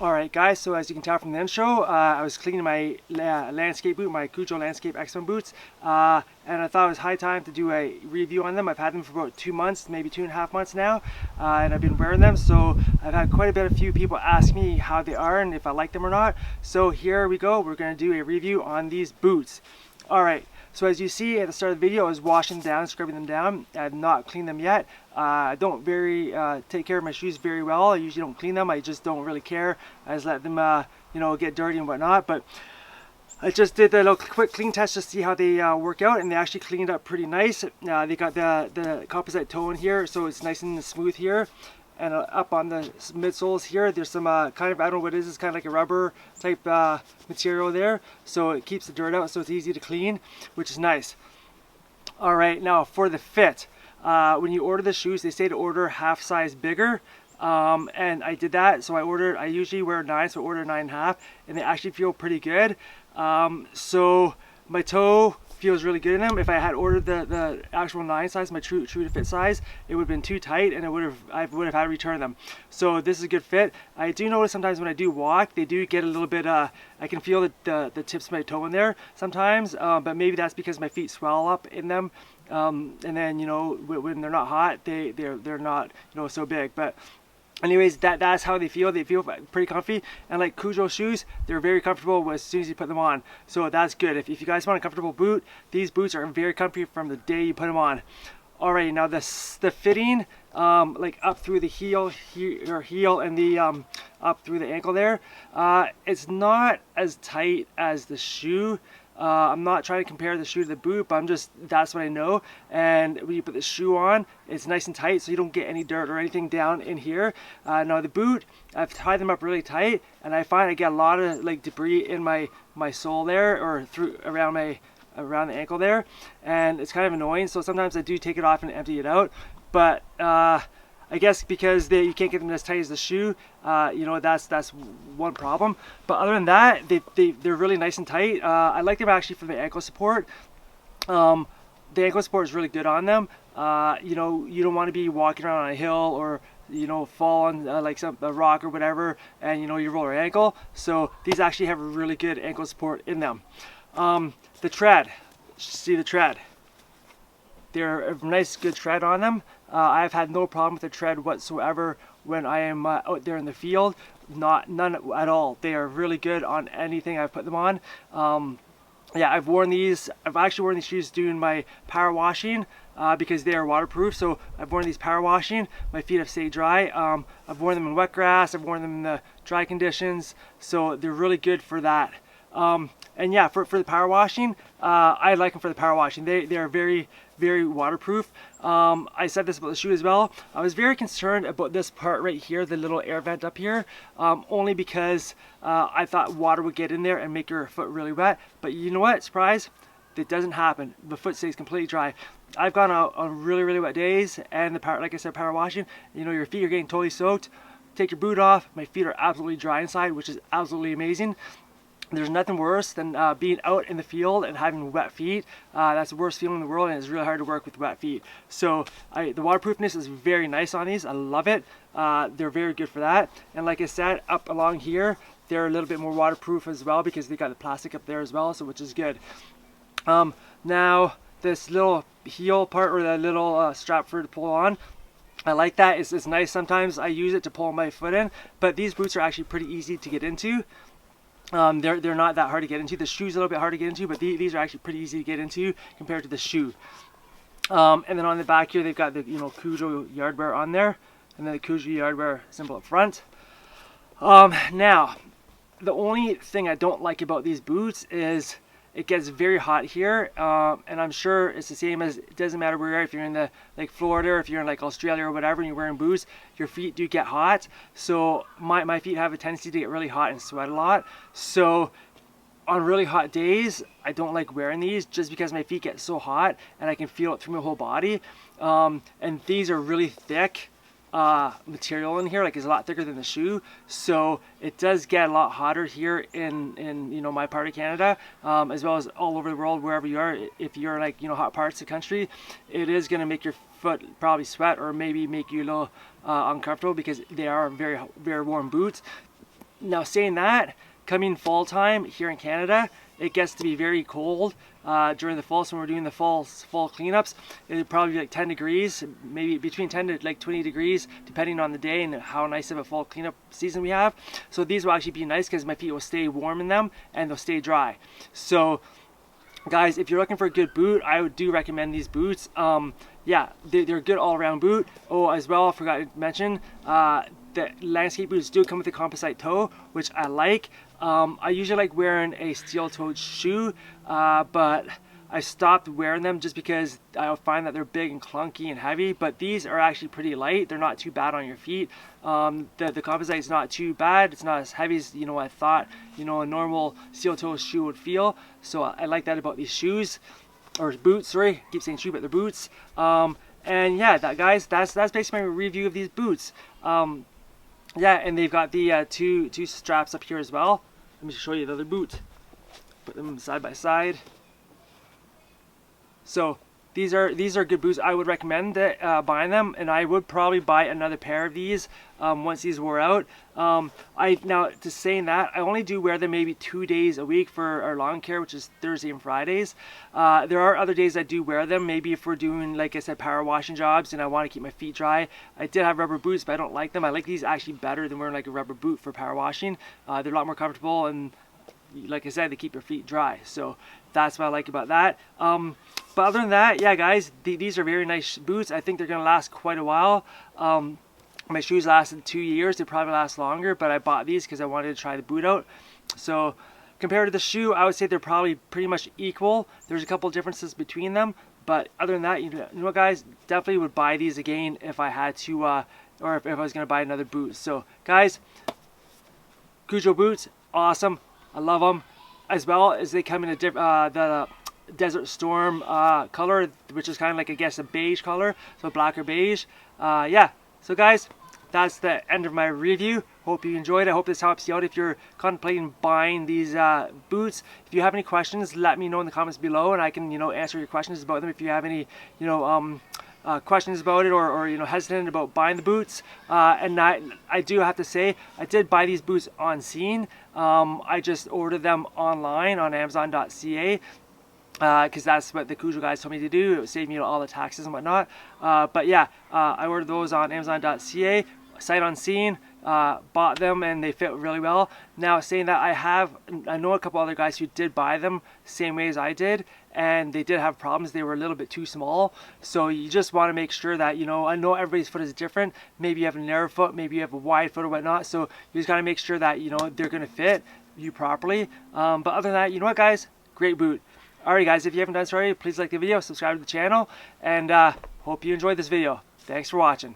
Alright guys, so as you can tell from the intro, I was cleaning my landscape boot, my Kujo Landscape X1 boots, and I thought it was high time to do a review on them. I've had them for about 2 months, maybe 2.5 months now, and I've been wearing them, so I've had quite a few people ask me how they are and if I like them or not. So here we go, we're going to do a review on these boots. Alright, so as you see at the start of the video, I was washing them down, scrubbing them down. I have not cleaned them yet. I don't take care of my shoes very well. I usually don't clean them. I just don't really care. I just let them, you know, get dirty and whatnot. But I just did the little quick clean test to see how they work out, and they actually cleaned up pretty nice. They got the composite toe in here, so it's nice and smooth here. And up on the midsoles here, there's some kind of, I don't know what it is, it's kind of like a rubber type material there. So it keeps the dirt out, so it's easy to clean, which is nice. Alright, now for the fit. When you order the shoes, they say to order half size bigger. And I did that, so I usually wear 9, so I ordered 9.5, and they actually feel pretty good. So my toe feels really good in them. If I had ordered the actual 9 size, my true to fit size, it would have been too tight and I would have had to return them. So this is a good fit. I do notice sometimes when I do walk, they do get a little bit, I can feel the tips of my toe in there sometimes, but maybe that's because my feet swell up in them. And then, you know, when they're not hot, they're not, you know, so big. But anyways, that's how they feel. They feel pretty comfy, and like Kujo shoes, they're very comfortable as soon as you put them on. So that's good. If you guys want a comfortable boot, these boots are very comfy from the day you put them on. Alright, now the fitting, like up through the heel and the up through the ankle there, it's not as tight as the shoe. I'm not trying to compare the shoe to the boot, but that's what I know. And when you put the shoe on, it's nice and tight, so you don't get any dirt or anything down in here. Now the boot, I've tied them up really tight, and I find I get a lot of like debris in my sole there, or around the ankle there, and it's kind of annoying. So sometimes I do take it off and empty it out. But I guess because you can't get them as tight as the shoe, you know, that's one problem. But other than that, they're really nice and tight. I like them actually for the ankle support. The ankle support is really good on them. You know, you don't want to be walking around on a hill or, you know, fall on like a rock or whatever, and you know, you roll your ankle. So these actually have a really good ankle support in them. The tread, see the tread. They're a nice good tread on them. I've had no problem with the tread whatsoever when I am out there in the field. None at all. They are really good on anything I've put them on. Yeah, I've actually worn these shoes doing my power washing because they are waterproof. So I've worn these power washing. My feet have stayed dry. I've worn them in wet grass. I've worn them in the dry conditions. So they're really good for that. And yeah, for the power washing, I like them for the power washing. They are very waterproof. I said this about the shoe as well. I was very concerned about this part right here, the little air vent up here, only because I thought water would get in there and make your foot really wet. But you know what? Surprise! It doesn't happen. The foot stays completely dry. I've gone out on really wet days, and like I said, power washing, you know, your feet are getting totally soaked. Take your boot off. My feet are absolutely dry inside, which is absolutely amazing. There's nothing worse than being out in the field and having wet feet. That's the worst feeling in the world, and it's really hard to work with wet feet. So the waterproofness is very nice on these. I love it. They're very good for that. And like I said, up along here, they're a little bit more waterproof as well because they got the plastic up there as well, so which is good. Now this little heel part, or the little strap for to pull on, I like that. It's nice. Sometimes I use it to pull my foot in, but these boots are actually pretty easy to get into. They're not that hard to get into. The shoe's a little bit hard to get into, but these are actually pretty easy to get into compared to the shoe. And then on the back here, they've got the Kujo yard wear on there, and then the Kujo yard wear symbol up front. Now, the only thing I don't like about these boots is it gets very hot here, and I'm sure it's the same as, it doesn't matter where, if you're in the like Florida or if you're in like Australia or whatever and you're wearing boots, your feet do get hot. So my feet have a tendency to get really hot and sweat a lot. So on really hot days, I don't like wearing these just because my feet get so hot and I can feel it through my whole body. And these are really thick material in here, like it's a lot thicker than the shoe, so it does get a lot hotter here in you know, my part of Canada, as well as all over the world, wherever you are. If you're like, you know, hot parts of the country, it is going to make your foot probably sweat or maybe make you a little uncomfortable, because they are very, very warm boots. Now, saying that, coming fall time here in Canada, it gets to be very cold during the fall. So when we're doing the fall cleanups, it'd probably be like 10 degrees, maybe between 10 to like 20 degrees, depending on the day and how nice of a fall cleanup season we have. So these will actually be nice because my feet will stay warm in them and they'll stay dry. So guys, if you're looking for a good boot, I do recommend these boots. Yeah, they're a good all-around boot. Oh, as well, I forgot to mention, the landscape boots do come with a composite toe, which I like. I usually like wearing a steel-toed shoe, but I stopped wearing them just because I find that they're big and clunky and heavy. But these are actually pretty light. They're not too bad on your feet. The composite is not too bad. It's not as heavy as, you know, I thought, you know, a normal steel-toed shoe would feel. So I like that about these shoes, or boots. Sorry, I keep saying shoe, but they're boots. And yeah, guys, that's basically my review of these boots. Yeah, and they've got the two straps up here as well. Let me show you the other boot. Put them side by side. So these are good boots. I would recommend buying them, and I would probably buy another pair of these once these wore out. Now, to saying that, I only do wear them maybe 2 days a week for our lawn care, which is Thursday and Fridays. There are other days I do wear them, maybe if we're doing, like I said, power washing jobs and I want to keep my feet dry. I did have rubber boots, but I don't like them. I like these actually better than wearing like a rubber boot for power washing. They're a lot more comfortable, and like I said, they keep your feet dry. So that's what I like about that. But other than that, yeah guys, these are very nice boots. I think they're gonna last quite a while. My shoes lasted 2 years. They probably last longer, but I bought these because I wanted to try the boot out. So compared to the shoe, I would say they're probably pretty much equal. There's a couple differences between them, but other than that, you know guys, definitely would buy these again if I had to, or if I was gonna buy another boot. So guys, Kujo boots, awesome. I love them, as well as they come in the Desert Storm color, which is kind of like, I guess, a beige color, so black or beige. Yeah, so guys, that's the end of my review. Hope you enjoyed it. I hope this helps you out if you're contemplating buying these boots. If you have any questions, let me know in the comments below, and I can, you know, answer your questions about them. If you have any, you know, questions about it, or you know, hesitant about buying the boots. And I do have to say, I did buy these boots on scene. I just ordered them online on Amazon.ca. Because that's what the Kujo guys told me to do. It would save me all the taxes and whatnot. But yeah, I ordered those on Amazon.ca, sight unseen, bought them, and they fit really well. Now, saying that, I know a couple other guys who did buy them same way as I did, and they did have problems. They were a little bit too small. So you just want to make sure that, you know, I know everybody's foot is different. Maybe you have a narrow foot, maybe you have a wide foot or whatnot. So you just got to make sure that, you know, they're going to fit you properly. But other than that, you know what guys, great boot. Alright guys, if you haven't done so already, please like the video, subscribe to the channel, and hope you enjoyed this video. Thanks for watching.